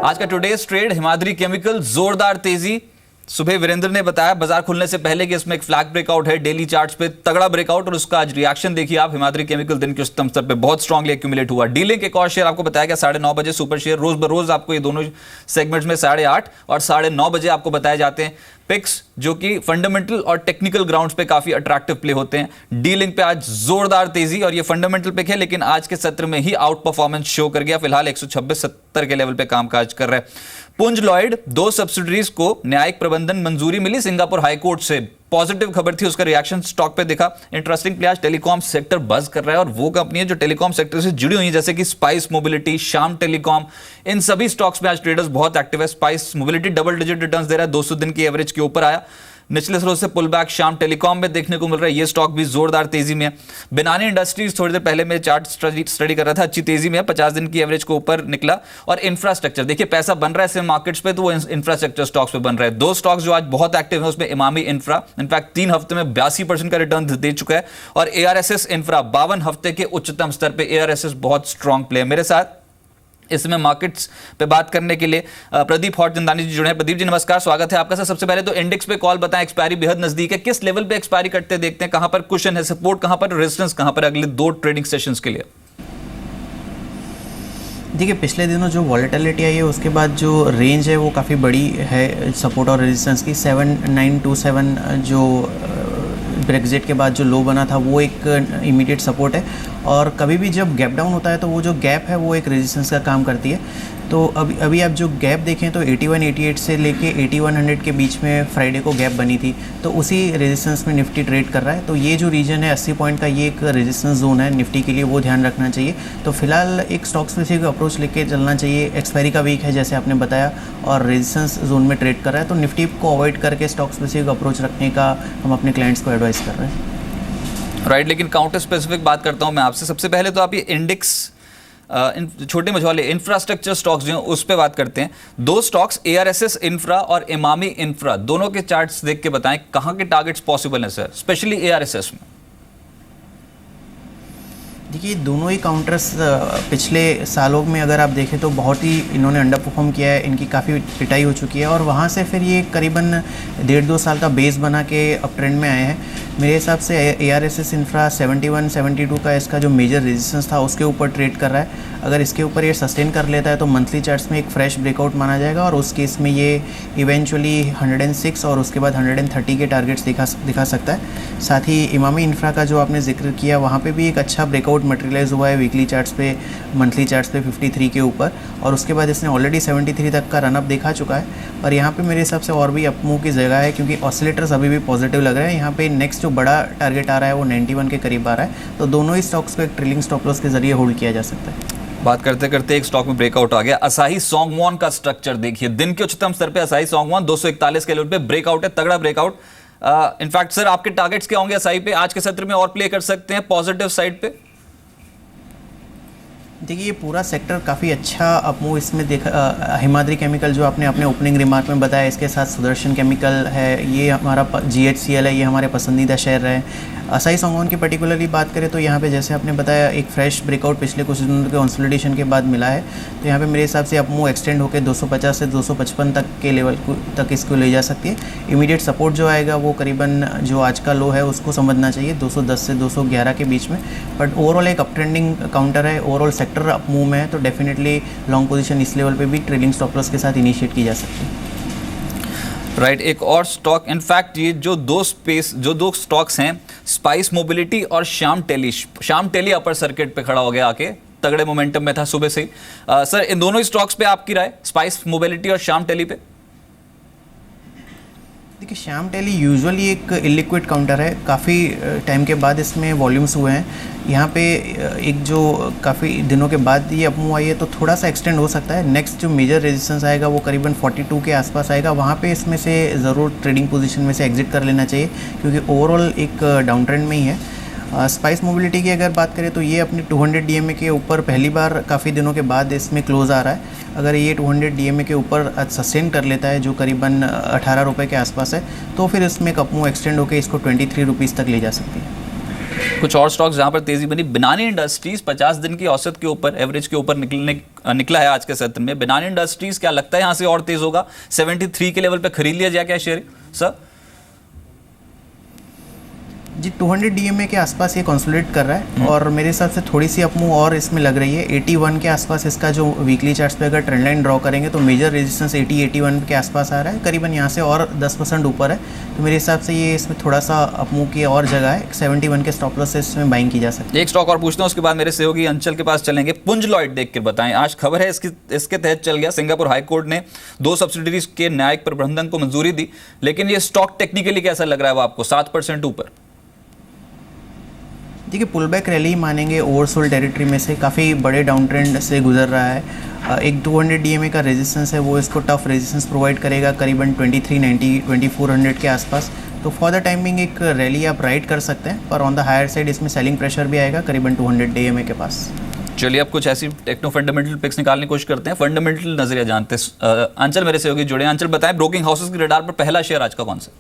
आज का today's trade Himadri chemical जोरदार तेजी। सुबह वीरेंद्र ने बताया बाजार खुलने से पहले कि इसमें एक फ्लैग ब्रेकआउट है, डेली चार्ट्स पे तगड़ा ब्रेकआउट और उसका आज रिएक्शन देखिए आप। हिमाद्री केमिकल दिन के उच्चतम स्तर पे बहुत स्ट्रांगली एक्यूमुलेट हुआ। डीलिंक एक और शेयर आपको बताया गया 9:30 बजे, सुपर शेयर रोज बरोज आपको ये दोनों सेगमेंट्स में 8:30 और 9:30 बजे आपको बताए जाते हैं पिक्स, जो कि फंडामेंटल और टेक्निकल ग्राउंड्स पे काफी अट्रैक्टिव प्ले होते हैं। डीलिंक पे आज जोरदार तेजी और ये फंडामेंटल पिक है, लेकिन आज के सत्र में ही आउट परफॉर्मेंस शो कर गया। फिलहाल 126.70 के लेवल पे कामकाज कर रहा है। पुंज लॉयड 2 सब्सिडरीज को न्यायिक प्रबंधन मंजूरी मिली सिंगापुर हाईकोर्ट से, पॉजिटिव खबर थी, उसका रिएक्शन स्टॉक पे दिखा। इंटरेस्टिंग प्ले आज टेलीकॉम सेक्टर बज कर रहा है और वो कंपनी है जो टेलीकॉम सेक्टर से जुड़ी हुई है, जैसे कि स्पाइस मोबिलिटी, श्याम टेलीकॉम, इन सभी स्टॉक्स में आज ट्रेडर्स बहुत एक्टिव है। Spice Mobility double digit returns दे रहा है, 200 दिन की एवरेज के ऊपर आया। निचले स्रोत से पुल बैक श्याम टेलीकॉम में देखने को मिल रहा है, ये स्टॉक भी जोरदार तेजी में है। बिनानी इंडस्ट्रीज थोड़ी देर पहले मैं चार्ट स्टडी कर रहा था, अच्छी तेजी में है, 50 दिन की एवरेज को ऊपर निकला। और इंफ्रास्ट्रक्चर देखिए, पैसा बन रहा है ऐसे मार्केट्स पे, तो वो इंफ्रास्ट्रक्चर स्टॉक्स पे बन रहा है। 2 स्टॉक्स जो आज बहुत एक्टिव है उसमें इमामी इंफ्रा, इनफैक्ट 3 हफ्ते में 82% का रिटर्न दे चुका है, और ARSS इंफ्रा 52 हफ्ते के उच्चतम स्तर पे। ARSS बहुत स्ट्रॉन्ग प्ले है। मेरे साथ इसमें मार्केट्स पे बात करने के लिए प्रदीप हॉटचंदानी जी जुड़े हैं। प्रदीप जी नमस्कार, स्वागत है आपका। सर सबसे पहले तो इंडेक्स पे कॉल बताएं, एक्सपायरी बेहद नजदीक है, किस लेवल पे एक्सपायरी करते देखते हैं, कहां पर कुशन है, सपोर्ट कहां पर, रेजिस्टेंस कहां पर अगले 2 ट्रेडिंग सेशंस के लिए? देखिए, पिछले दिनों जो वॉलेटिलिटी आई है उसके बाद जो रेंज है वो काफ़ी बड़ी है सपोर्ट और रेजिस्टेंस की। 7927 जो ब्रेक्जिट के बाद जो लो बना था वो एक इमीडिएट सपोर्ट है, और कभी भी जब गैप डाउन होता है तो वो जो गैप है वो एक रेजिस्टेंस का काम करती है। तो अभी आप जो गैप देखें तो 8188 से लेके 8100 के बीच में फ्राइडे को गैप बनी थी, तो उसी रेजिस्टेंस में निफ्टी ट्रेड कर रहा है। तो ये जो रीजन है 80 पॉइंट का, ये एक रेजिस्टेंस जोन है निफ्टी के लिए, वो ध्यान रखना चाहिए। तो फिलहाल एक स्टॉक स्पेसिफिक अप्रोच लेके चलना चाहिए। एक्सपायरी का वीक है जैसे आपने बताया, और रेजिस्टेंस जोन में ट्रेड कर रहा है, तो निफ्टी को अवॉइड करके स्टॉक स्पेसिफिक अप्रोच रखने का हम अपने क्लाइंट्स को एडवाइस कर रहे हैं। राइट, लेकिन काउंटर स्पेसिफिक बात करता हूं मैं आपसे। सबसे पहले तो आप ये इंडेक्स छोटे मझौले इंफ्रास्ट्रक्चर स्टॉक्स जो उस पे बात करते हैं। 2 स्टॉक्स ARSS इंफ्रा और इमामी इंफ्रा, दोनों के चार्ट्स देख के बताएं कहां के टारगेट्स पॉसिबल हैं सर, स्पेशली ARSS में। देखिए, दोनों ही काउंटर्स पिछले सालों में अगर आप देखें तो बहुत ही इन्होंने अंडर परफॉर्म किया है, इनकी काफ़ी पिटाई हो चुकी है, और वहाँ से फिर ये करीबन 1.5-2 साल का बेस बना के अप ट्रेंड में आए हैं। मेरे हिसाब से ARSS इंफ्रा 71-72 का इसका जो मेजर रेजिस्टेंस था उसके ऊपर ट्रेड कर रहा है। अगर इसके ऊपर ये सस्टेन कर लेता है तो मंथली चार्ट्स में एक फ्रेश ब्रेकआउट माना जाएगा, और उस केस में ये इवेंचुअली 106 और उसके बाद 130 के टारगेट्स दिखा सकता है। साथ ही इमामी इंफ्रा का जो आपने जिक्र किया, वहाँ पे भी एक अच्छा ब्रेकआउट मटेरियलाइज हुआ है वीकली चार्ट्स पे, मंथली चार्ट्स पे 53 के ऊपर, और उसके बाद इसने ऑलरेडी 73 तक का रनअप दिखा चुका है। और यहाँ पे मेरे हिसाब से और भी अपमूव की जगह है, क्योंकि ऑसिलेटर्स अभी भी पॉजिटिव लग रहे हैं। यहाँ पे नेक्स्ट जो बड़ा टारगेट आ रहा है वो 91 के करीब आ रहा है, तो दोनों ही स्टॉक्स को एक ट्रेलिंग स्टॉप लॉस के जरिए होल्ड किया जा सकता है। बात करते करते एक स्टॉक में ब्रेकआउट आ गया, असाही सोंगवॉन का स्ट्रक्चर देखिए, दिन के उच्चतम स्तर पे असाही सोंगवॉन 241 के लेवल पे ब्रेकआउट है, तगड़ा ब्रेकआउट। इनफैक्ट सर आपके टारगेट्स क्या होंगे असाही पे, आज के सत्र में और प्ले कर सकते हैं पॉजिटिव साइड पे? देखिए, ये पूरा सेक्टर काफ़ी अच्छा अपमूव इसमें देखा। हिमाद्री केमिकल जो आपने अपने ओपनिंग रिमार्क में बताया, इसके साथ सुदर्शन केमिकल है, ये हमारा GHCL है, ये हमारे पसंदीदा शेयर है। असाही सोंगवॉन की पर्टिकुलरली बात करें तो यहाँ पे जैसे आपने बताया एक फ्रेश ब्रेकआउट पिछले कुछ दिनों के कंसोलिडेशन के बाद मिला है, तो यहाँ पे मेरे हिसाब से अपमूव एक्सटेंड होकर 250 से 255 तक के लेवल तक इसको ले जा सकती है। इमीडिएट सपोर्ट जो आएगा वो करीबन जो आज का लो है उसको समझना चाहिए, 210 से 211 के बीच में। बट ओवरऑल एक अप ट्रेंडिंग काउंटर है, ओवरऑल सेक्टर अप मूव में है, तो डेफिनेटली लॉन्ग पोजीशन इस लेवल पे भी ट्रेलिंग स्टॉप लॉस के साथ इनिशिएट की जा सकती है। राइट, एक और स्टॉक, इनफैक्ट ये जो दो स्टॉक्स हैं, स्पाइस मोबिलिटी और श्याम टेली अपर सर्किट पे खड़ा हो गया आके, तगड़े मोमेंटम में था सुबह से ही। सर इन दोनों स्टॉक्स पे आपकी राय, स्पाइस मोबिलिटी और श्याम टेली पे? देखिए, श्याम टेली यूजुअली एक इलिक्विड काउंटर है, काफ़ी टाइम के बाद इसमें वॉल्यूम्स हुए हैं। यहाँ पे एक जो काफ़ी दिनों के बाद ये अपमूव आई है, तो थोड़ा सा एक्सटेंड हो सकता है। नेक्स्ट जो मेजर रेजिस्टेंस आएगा वो करीबन 42 के आसपास आएगा, वहाँ पे इसमें से ज़रूर ट्रेडिंग पोजीशन में से एग्जिट कर लेना चाहिए, क्योंकि ओवरऑल एक डाउन ट्रेंड में ही है। स्पाइस मोबिलिटी की अगर बात करें तो ये अपने 200 DMA के ऊपर पहली बार काफ़ी दिनों के बाद इसमें क्लोज आ रहा है। अगर ये 200 DMA के ऊपर सस्टेन कर लेता है, जो करीबन 18 रुपये के आसपास है, तो फिर इसमें एक अपमूव एक्सटेंड होकर इसको 23 रुपीज़ तक ले जा सकती है। कुछ और स्टॉक्स जहां पर तेजी बनी, बिनानी इंडस्ट्रीज 50 दिन की औसत के ऊपर, एवरेज के ऊपर निकला है आज के सत्र में। बिनानी इंडस्ट्रीज क्या लगता है यहां से और तेज होगा? 73 के लेवल पे खरीद लिया जाए क्या शेयर सर? जी 200 DMA के आसपास ये कंसोलिडेट कर रहा है और मेरे हिसाब से थोड़ी सी अपमूव और इसमें लग रही है। 81 के आसपास इसका जो वीकली चार्ट्स पे अगर ट्रेंड लाइन ड्रॉ करेंगे तो मेजर रेजिस्टेंस 80-81 के आसपास आ रहा है, करीबन यहाँ से और 10% ऊपर है। तो मेरे हिसाब से ये इसमें थोड़ा सा अपमूव की और जगह है। 71 के स्टॉप लॉस से इसमें बाइंग की जा सकती है। एक स्टॉक और पूछना, उसके बाद मेरे सहयोगी अंचल के पास चलेंगे। पुंज लॉयड देख कर बताएं, आज खबर है इसके तहत चल गया। सिंगापुर हाईकोर्ट ने 2 सब्सिडरीज के न्यायिक प्रबंधन को मंजूरी दी, लेकिन ये स्टॉक टेक्निकली कैसा लग रहा है वो आपको? 7% ऊपर। देखिए पुल बैक रैली मानेंगे, ओवरसोल्ड टेरिटरी में से काफ़ी बड़े डाउन ट्रेंड से गुजर रहा है। एक 200 DMA का रेजिस्टेंस है, वो इसको टफ रेजिस्टेंस प्रोवाइड करेगा करीबन 2390 2400 के आसपास। तो फॉर द टाइमिंग एक रैली आप राइड कर सकते हैं, पर ऑन द हायर साइड इसमें सेलिंग प्रेशर भी आएगा करीबन 200 DMA के पास। चलिए अब कुछ ऐसी टेक्नो फंडामेंटल पिक्स निकालने की कोशिश करते हैं, फंडामेंटल नजरिया जानते हैं। अंचल मेरे सहयोगी जुड़े हैं। अंचल बताएं, ब्रोकिंग हाउसेस के रडार पर पहला शेयर आज का कौन सा?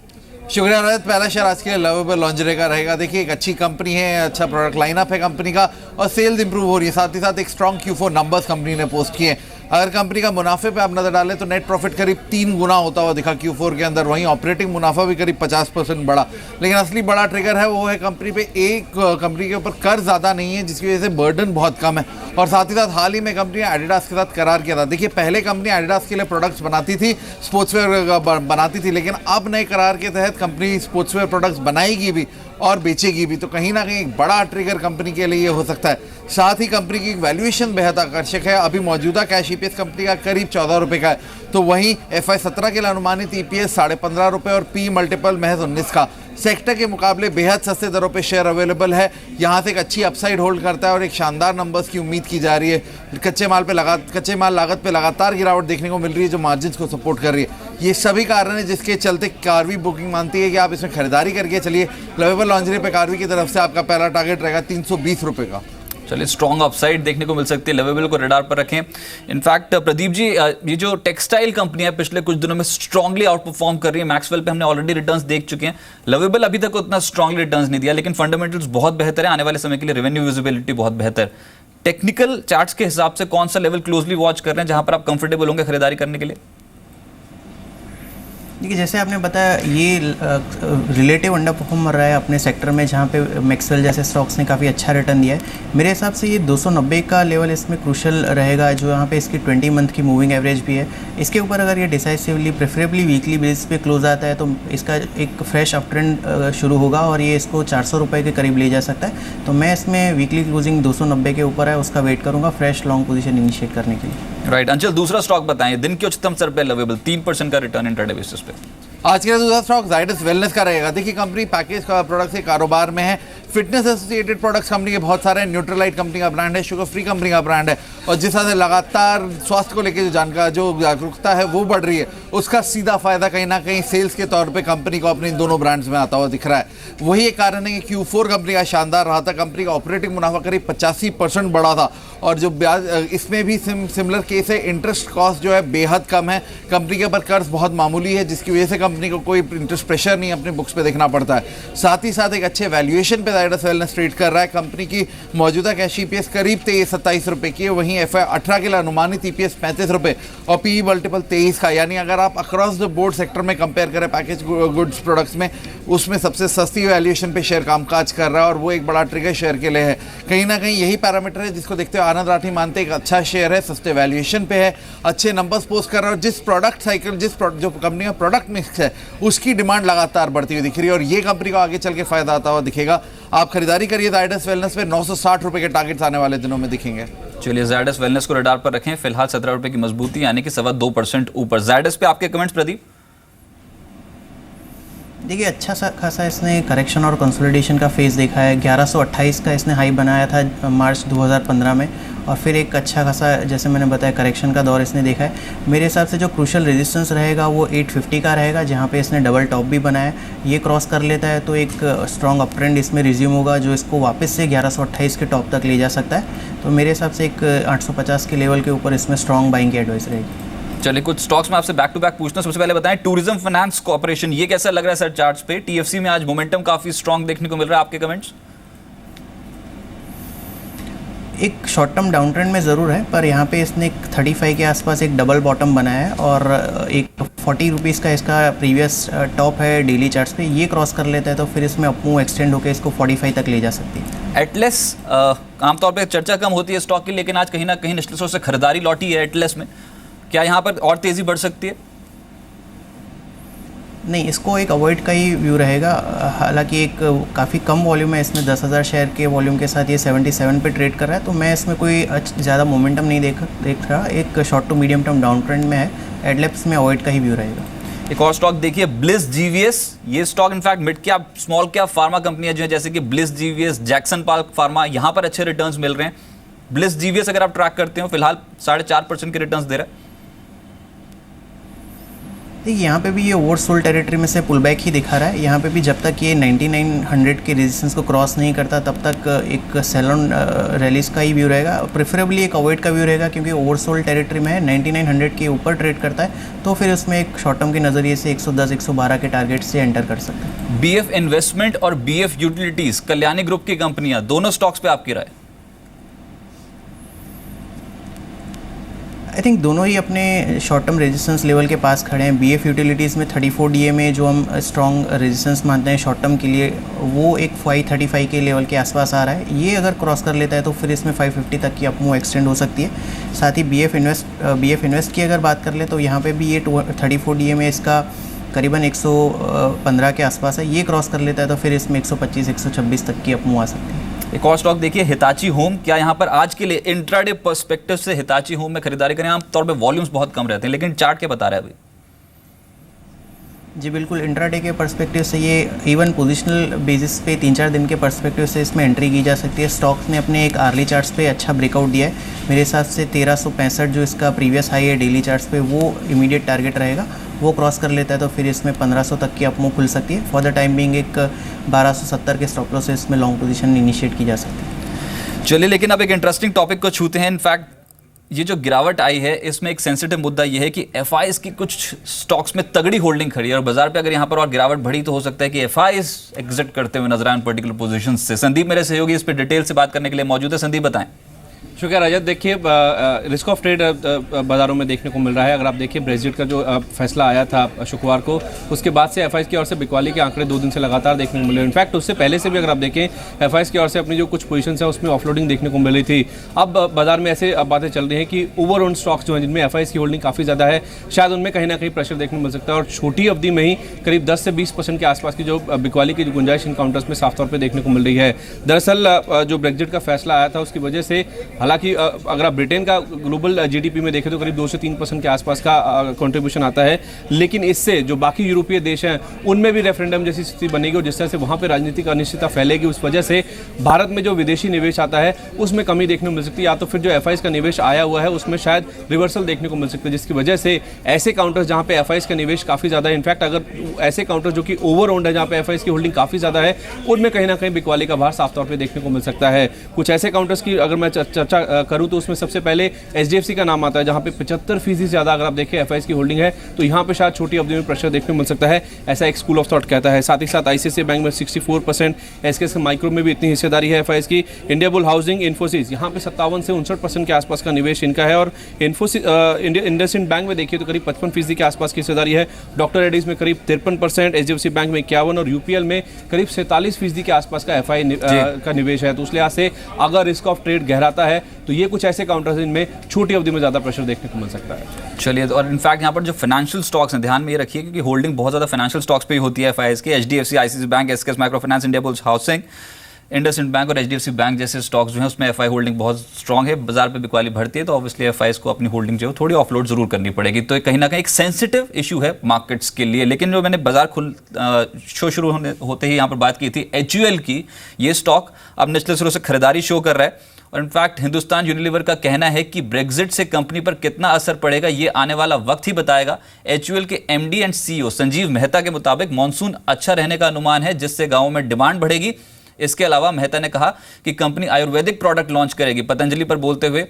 शुक्रिया रजत। पहला शेयर आज के लिए लवेबल लॉन्जरे का रहेगा। देखिए एक अच्छी कंपनी है, अच्छा प्रोडक्ट लाइनअप है कंपनी का और सेल्स इंप्रूव हो रही है। साथ ही साथ एक स्ट्रॉन्ग Q4 नंबर्स कंपनी ने पोस्ट किए। अगर कंपनी का मुनाफे पे आप नजर डालें तो नेट प्रॉफिट करीब 3 गुना होता हुआ दिखा Q4 के अंदर। वहीं ऑपरेटिंग मुनाफा भी करीब 50% बढ़ा। लेकिन असली बड़ा ट्रिगर है वो है कंपनी पे कंपनी के ऊपर कर्ज ज़्यादा नहीं है, जिसकी वजह से बर्डन बहुत कम है। और साथ ही साथ हाल ही में कंपनी ने एडिडास के साथ करार किया था। देखिए पहले कंपनी एडिडास के लिए प्रोडक्ट्स बनाती थी, स्पोर्ट्सवेयर बनाती थी, लेकिन अब नए करार के तहत कंपनी स्पोर्ट्सवेयर प्रोडक्ट्स बनाएगी भी और बेचेगी भी। तो कहीं ना कहीं एक बड़ा ट्रिगर कंपनी के लिए हो सकता है। साथ ही कंपनी की वैल्यूएशन बेहद आकर्षक है। अभी मौजूदा कैश EPS कंपनी का करीब 14 रुपये का है, तो वहीं FY17 के लिए अनुमानित EPS 15.5 रुपये और P मल्टीपल महज 19 का। सेक्टर के मुकाबले बेहद सस्ते दरों पे शेयर अवेलेबल है। यहाँ से एक अच्छी अपसाइड होल्ड करता है और एक शानदार नंबर्स की उम्मीद की जा रही है। कच्चे माल लागत पे लगातार गिरावट देखने को मिल रही है, जो मार्जिन्स को सपोर्ट कर रही है। ये सभी कारण है जिसके चलते कारवी बुकिंग मानती है कि आप इसमें खरीदारी करके चलिए। लवेबल लॉन्जरी पे कारवी की तरफ से आपका पहला टारगेट रहेगा 320 रुपये का। चलिए स्ट्रॉन्ग अपसाइड देखने को मिल सकती है, लवेबल को रडार पर रखें। इनफैक्ट प्रदीप जी, ये जो टेक्सटाइल कंपनियां पिछले कुछ दिनों में स्ट्रांगली आउट परफॉर्म कर रही है। मैक्सवेल पे हमने ऑलरेडी रिटर्न्स देख चुके हैं। लवेबल अभी तक उतना स्ट्रांगली रिटर्न्स नहीं दिया, लेकिन फंडामेंटल्स बहुत बेहतर है। आने वाले समय के लिए रेवेन्यू विजिबिलिटी बहुत बेहतर। टेक्निकल चार्ट्स के हिसाब से कौन सा लेवल क्लोजली वॉच कर रहे हैं जहां पर आप कंफर्टेबल होंगे खरीदारी करने के लिए? देखिए जैसे आपने बताया, ये रिलेटिव अंडर परफॉर्म रहा है अपने सेक्टर में, जहाँ पे मैक्सवेल जैसे स्टॉक्स ने काफ़ी अच्छा रिटर्न दिया है। मेरे हिसाब से ये 290 का लेवल इसमें क्रूशल रहेगा, जो यहाँ पे इसकी 20 मंथ की मूविंग एवरेज भी है। इसके ऊपर अगर ये डिसाइसिवली प्रेफरेबली वीकली बेसिस पे क्लोज आता है तो इसका एक फ्रेश अप ट्रेंड शुरू होगा और ये इसको 400 रुपये के करीब ले जा सकता है। तो मैं इसमें वीकली क्लोजिंग 290 के ऊपर है, उसका वेट करूँगा फ्रेश लॉन्ग पोजीशन इनिशिएट करने के लिए। राइट अंचल, दूसरा स्टॉक बताएं, दिन के उच्चतम स्तर पे लवेबल 3% का रिटर्न इंट्राडे बेसिस पे। आज के दूसरा स्टॉक जाइडस वेलनेस का रहेगा। देखिए कंपनी पैकेज का प्रोडक्ट के कारोबार में है। फिटनेस एसोसिएटेड प्रोडक्ट्स कंपनी के बहुत सारे हैं। न्यूट्रलाइट कंपनी का ब्रांड है, शुगर फ्री कंपनी का ब्रांड है। और जिस तरह से लगातार स्वास्थ्य को लेकर जो जागरूकता है वो बढ़ रही है, उसका सीधा फायदा कहीं ना कहीं सेल्स के तौर पे कंपनी को अपने इन दोनों ब्रांड्स में आता हुआ दिख रहा है। वही एक कारण है कि Q4 कंपनी का शानदार रहा था। कंपनी का ऑपरेटिंग मुनाफा करीब 85% बढ़ा था। और जो ब्याज, इसमें भी सिमिलर केस है। इंटरेस्ट कॉस्ट जो है बेहद कम है। कंपनी के ऊपर कर्ज बहुत मामूली है, जिसकी वजह से कंपनी को कोई इंटरेस्ट प्रेशर नहीं अपने बुक्स पे देखना पड़ता है। साथ ही साथ एक अच्छे वैल्यूएशन पे जाइडस वेलनेस ट्रेड कर रहा है। कंपनी की मौजूदा कैश EPS करीब 27 रुपये की है। वहीं FY18 के लिए अनुमानित EPS 35 रुपये और PE मल्टीपल 23 का। यानी अगर आप अक्रॉस द बोर्ड सेक्टर में कंपेयर करें पैकेज गुड्स प्रोडक्ट्स में, उसमें सबसे सस्ती वैल्यूएशन पे शेयर कामकाज कर रहा है और वो एक बड़ा ट्रिगर शेयर के लिए है। कहीं ना कहीं यही पैरामीटर है जिसको देखते हुए आनंद राठी मानते एक अच्छा शेयर है, सस्ते वैल्यूएशन पे है, अच्छे नंबर्स पोस्ट कर रहा है और जिस प्रोडक्ट साइकिल जो कंपनी का प्रोडक्ट मिक्स है उसकी डिमांड लगातार बढ़ती हुई दिख रही है और ये कंपनी को आगे चल के फायदा आता हुआ दिखेगा। आप खरीदारी करिए जाइडस वेलनेस पे। 960 रुपये के टारगेट्स आने वाले दिनों में दिखेंगे। चलिए जाइडस वेलनेस को रडार पर रखें। फिलहाल 17 रुपये की मजबूती, यानी कि 2.25% ऊपर। जाइडस पे आपके कमेंट्स प्रदीप? देखिए अच्छा सा खासा इसने करेक्शन और कंसोलिडेशन का फेज़ देखा है। 1128 का इसने हाई बनाया था मार्च 2015 में और फिर एक अच्छा खासा, जैसे मैंने बताया, करेक्शन का दौर इसने देखा है। मेरे हिसाब से जो क्रूशल रेजिस्टेंस रहेगा वो 850 का रहेगा, जहाँ पे इसने डबल टॉप भी बनाया। ये क्रॉस कर लेता है तो एक स्ट्रॉन्ग अप ट्रेंड इसमें रिज्यूम होगा, जो इसको वापस से 1128 के टॉप तक ले जा सकता है। तो मेरे हिसाब से एक 850 के लेवल के ऊपर इसमें स्ट्रॉन्ग बाइंग की एडवाइस रहेगी। चलिए कुछ स्टॉक्स में आपसे बैक टू बैक पूछना। सबसे पहले बताएं, टूरिज्म फाइनेंस कॉर्पोरेशन, ये कैसा लग रहा है सर चार्ट्स पे? TFC में आज मोमेंटम काफी स्ट्रांग देखने को मिल रहा है, आपके कमेंट्स? एक शॉर्ट टर्म डाउन ट्रेंड में ज़रूर है, पर यहाँ पे इसने 35 के आसपास एक डबल बॉटम बनाया है और एक 40 रुपीज़ का इसका प्रीवियस टॉप है डेली चार्ट्स पे। ये क्रॉस कर लेता है तो फिर इसमें अपमूव एक्सटेंड होकर इसको 45 तक ले जा सकती है। एटलेस आमतौर पे चर्चा कम होती है स्टॉक की, लेकिन आज कहीं ना कहीं निचले स्रोत से खरीदारी लौटी है एटलेस में। क्या यहाँ पर और तेज़ी बढ़ सकती है? नहीं, इसको एक अवॉइड का ही व्यू रहेगा। हालांकि एक काफ़ी कम वॉल्यूम है इसमें, 10,000 शेयर के वॉल्यूम के साथ ये 77 पे ट्रेड कर रहा है, तो मैं इसमें कोई ज़्यादा मोमेंटम नहीं देख रहा। एक short to medium term down trend में है, एडलेप्स में अवॉइड का ही व्यू रहेगा। एक और स्टॉक देखिए, ब्लिस जीवीएस। ये stock in fact mid cap small cap pharma कंपनियां जो है, जैसे कि bliss GVS, Jackson park pharma, यहाँ पर अच्छे रिटर्न्स मिल रहे हैं। ब्लिस जीवीएस अगर आप ट्रैक करते हो, फिलहाल 4.5% के रिटर्न्स दे रहा है। देखिए यहाँ पे भी ये ओवरसोल्ड टेरिटरी में से पुल बैक ही दिखा रहा है। यहाँ पे भी जब तक ये 9900 के रेजिस्टेंस को क्रॉस नहीं करता तब तक एक सेल ऑन रैलीज का ही व्यू रहेगा। प्रेफरेबली एक अवॉइड का व्यू रहेगा, क्योंकि ओवरसोल्ड टेरिटरी में है, 9900 के ऊपर ट्रेड करता है तो फिर उसमें एक शॉर्ट टर्म के नज़रिए से 110-112 के टारगेट से एंटर कर सकते हैं। बीएफ इन्वेस्टमेंट और बीएफ यूटिलिटीज, कल्याणी ग्रुप की कंपनियां, दोनों स्टॉक्स पे आपकी राय? आई थिंक दोनों ही अपने शॉर्ट टर्म रेजिस्टेंस लेवल के पास खड़े हैं। बीएफ यूटिलिटीज़ में 34 डीए में जो हम स्ट्रॉन्ग रेजिस्टेंस मानते हैं शॉर्ट टर्म के लिए, वो एक 535 के लेवल के आसपास आ रहा है। ये अगर क्रॉस कर लेता है तो फिर इसमें 550 तक की अपमूव एक्सटेंड हो सकती है। साथ ही बीएफ इन्वेस्ट की अगर बात कर ले तो यहाँ पे भी ये 34 डीए में इसका करीबन 115 के आसपास है। ये क्रॉस कर लेता है तो फिर इसमें 125-126 तक की अपमूव आ सकती है। एक और स्टॉक देखिए, हिताची होम। क्या यहाँ पर आज के लिए इंट्राडे पर्सपेक्टिव से हिताची होम में खरीदारी करें? आम तौर पे वॉल्यूम्स बहुत कम रहते हैं, लेकिन चार्ट क्या बता रहा है अभी? जी बिल्कुल, इंट्राडे के पर्सपेक्टिव से ये इवन पोजिशनल बेसिस पे 3-4 दिन के पर्सपेक्टिव से इसमें एंट्री की जा सकती है। स्टॉक्स ने अपने एक आर्ली चार्ट्स पे अच्छा ब्रेकआउट दिया है। मेरे हिसाब से 1365 जो इसका प्रीवियस हाई है डेली चार्ट्स पे, वो इमीडिएट टारगेट रहेगा। वो क्रॉस कर लेता है तो फिर इसमें 1500 तक की अपमूव खुल सकती है। फॉर द टाइम बीइंग एक 1270 के स्टॉप लॉस से इसमें लॉन्ग पोजीशन इनिशिएट की जा सकती है। चलिए, लेकिन अब एक इंटरेस्टिंग टॉपिक को छूते हैं। इनफैक्ट ये जो गिरावट आई है, इसमें एक सेंसिटिव मुद्दा ये है कि एफआईज की कुछ स्टॉक्स में तगड़ी होल्डिंग खड़ी है और बाजार पे अगर यहाँ पर और गिरावट बढ़ी तो हो सकता है कि एफआईज एग्जिट करते हुए नजर आए पर्टिकुलर पोजीशन से। संदीप मेरे सहयोगी इस पर डिटेल से बात करने के लिए मौजूद है। संदीप बताएं। शुक्रिया रजत। देखिए, रिस्क ऑफ ट्रेड बाजारों में देखने को मिल रहा है। अगर आप देखिए, ब्रेक्जिट का जो फैसला आया था शुक्रवार को, उसके बाद से एफआईज की ओर से बिकवाली के आंकड़े 2 दिन से लगातार देखने को मिल रहे हैं। इनफैक्ट उससे पहले से भी अगर आप देखें, एफआईज की ओर से अपनी जो कुछ पोजीशंस है उसमें ऑफलोडिंग देखने को मिल रही थी। अब बाजार में ऐसे बातें चल रही हैं कि ओवर ओन स्टॉक्स जो हैं जिनमें एफआईज की होल्डिंग काफ़ी ज़्यादा है, शायद उनमें कहीं ना कहीं प्रेशर देखने को मिल सकता है और छोटी अवधि में ही करीब 10 से 20% के आसपास की जो बिकवाली की गुंजाइश इन काउंटर्स में साफ तौर पर देखने को मिल रही है। दरअसल जो ब्रेक्जिट का फैसला आया था उसकी वजह से, हालांकि अगर आप ब्रिटेन का ग्लोबल जीडीपी में देखें तो करीब 2 से 3% के आसपास का कंट्रीब्यूशन आता है, लेकिन इससे जो बाकी यूरोपीय देश हैं उनमें भी रेफरेंडम जैसी स्थिति बनेगी और जिस तरह से वहाँ पे राजनीतिक अनिश्चितता फैलेगी, उस वजह से भारत में जो विदेशी निवेश आता है उसमें कमी देखने को मिल सकती है, या तो फिर जो एफआईज का निवेश आया हुआ है उसमें शायद रिवर्सल देखने को मिल सकता है, जिसकी वजह से ऐसे काउंटर्स जहाँ पे एफआईज का निवेश काफ़ी ज़्यादा है, इनफैक्ट अगर ऐसे काउंटर जो कि ओवर ओन्ड है जहाँ पे एफआईज की होल्डिंग काफ़ी ज़्यादा है, उनमें कहीं ना कहीं बिकवाली का भार साफ तौर पर देखने को मिल सकता है। कुछ ऐसे काउंटर्स की अगर मैं चर्चा करूँ तो उसमें सबसे पहले एचडीएफसी का नाम आता है, जहां पे 75% से ज़्यादा अगर आप देखें एफआईज की होल्डिंग है, तो यहां पे शायद छोटी अवधि में प्रेशर देखने को मिल सकता है, ऐसा एक स्कूल ऑफ थॉट कहता है। साथ ही साथ आईसीआईसीआई बैंक में 64%, एसकेएस माइक्रो में भी इतनी हिस्सेदारी है एफआईज की। इंडिया बुल हाउसिंग, इन्फोसिस, यहाँ पे 57 से 59% के आसपास का निवेश इनका है और इन्फोसिस इंडसइंड बैंक में देखिए तो करीब 55% के आसपास की हिस्सेदारी है। डॉक्टर रेड्डीज में करीब 53%, एचडीएफसी बैंक में 51 और यूपीएल में करीब 47% के आसपास का एफआई का निवेश है। तो उस लिहाज से अगर रिस्क ऑफ ट्रेड गहराता है तो ये कुछ ऐसे काउंटर्स इनमें छोटी अवधि में ज़्यादा प्रेशर देखने को मिल सकता है। चलिए, और इनफैक्ट यहाँ पर जो फाइनेंशियल स्टॉक्स हैं, ध्यान में ये रखिए क्योंकि होल्डिंग बहुत ज़्यादा फाइनेंशियल स्टॉक्स पे ही होती है एफआईएस की। HDFC, ICICI bank, SKS micro finance, India bulls housing, IndusInd bank और एचडीएफसी बैंक जैसे स्टॉक्स जो हैं उसमें एफआई होल्डिंग बहुत स्ट्रॉन्ग है। बाजार पे बिकवाली बढ़ती है तो ऑब्वियसली एफआईएस को अपनी होल्डिंग जो है थोड़ी ऑफलोड जरूर करनी पड़ेगी। तो कहीं ना कहीं एक सेंसिटिव इशू है मार्केट्स के लिए। लेकिन जो मैंने बाजार शो शुरू होते ही यहाँ पर बात की थी एचयूएल की, ये स्टॉक अब निचले सिरों से खरीदारी शो कर रहा है और इनफैक्ट हिंदुस्तान यूनिलीवर का कहना है कि ब्रेक्जिट से कंपनी पर कितना असर पड़ेगा ये आने वाला वक्त ही बताएगा। एचयूएल के MD and CEO Sanjeev Mehta के मुताबिक मॉनसून अच्छा रहने का अनुमान है जिससे गांवों में डिमांड बढ़ेगी। इसके अलावा मेहता ने कहा कि कंपनी आयुर्वेदिक प्रोडक्ट लॉन्च करेगी। पतंजलि पर बोलते हुए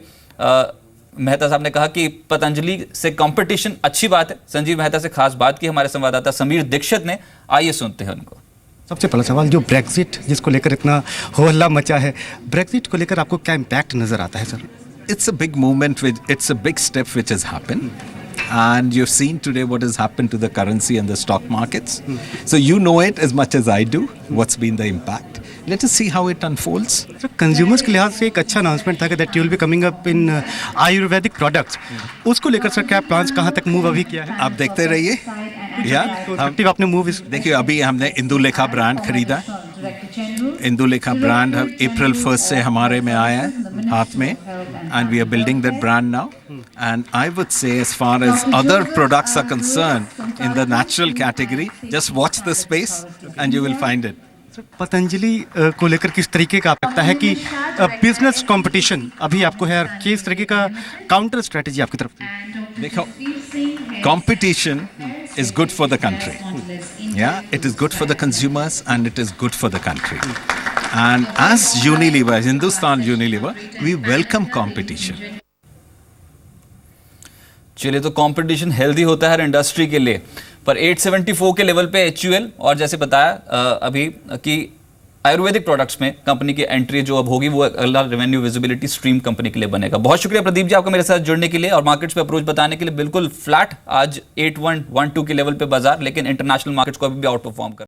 मेहता साहब ने कहा कि पतंजलि से कंपटीशन अच्छी बात है। संजीव मेहता से खास बात की हमारे संवाददाता समीर दीक्षित ने, आइए सुनते हैं उनको। सबसे पहला सवाल, जो ब्रेक्जिट जिसको लेकर इतना हो हल्ला मचा है, ब्रेक्जिट को लेकर आपको क्या इम्पैक्ट नज़र आता है sir? It's a big movement, it's a big step which has happened. And you've seen today what has happened to the currency and the stock markets. So you know it as much as I do, what's been the impact. Let us see how it unfolds. Sir, consumers के लिहाज से एक अच्छा announcement था कि that you will be coming up in Ayurvedic products, उसको लेकर sir क्या प्लान्स, कहाँ तक मूव अभी किया है? आप देखते रहिए। या एक्टिव आपने मूव देखिए, अभी हमने इंदुलेखा ब्रांड खरीदा। इंदुलेखा ब्रांड अप्रैल 1 से हमारे में आया है हाथ में, and we are building that brand now. And I would say, as far as other products are concerned in the natural category, just watch the space and you will find it. Patanjali को लेकर किस तरीके का लगता है कि business competition अभी आपको है, और किस तरीके का काउंटर स्ट्रेटजी आपकी तरफ से? देखो, competition is good for the country. Yeah, it is good for the consumers and it is good for the country. And as Unilever, Hindustan Unilever, we welcome competition. चलिए, तो कंपटीशन हेल्दी होता है हर industry के लिए, पर 874 के level पे HUL, और जैसे बताया अभी कि आयुर्वेदिक प्रोडक्ट्स में कंपनी की एंट्री जो अब होगी वो अगला रेवेन्यू विजिबिलिटी स्ट्रीम कंपनी के लिए बनेगा। बहुत शुक्रिया प्रदीप जी आपका मेरे साथ जुड़ने के लिए और मार्केट्स पे अप्रोच बताने के लिए। बिल्कुल फ्लैट आज 8112 के लेवल पे बाजार, लेकिन इंटरनेशनल मार्केट्स को अभी भी आउट परफॉर्म कर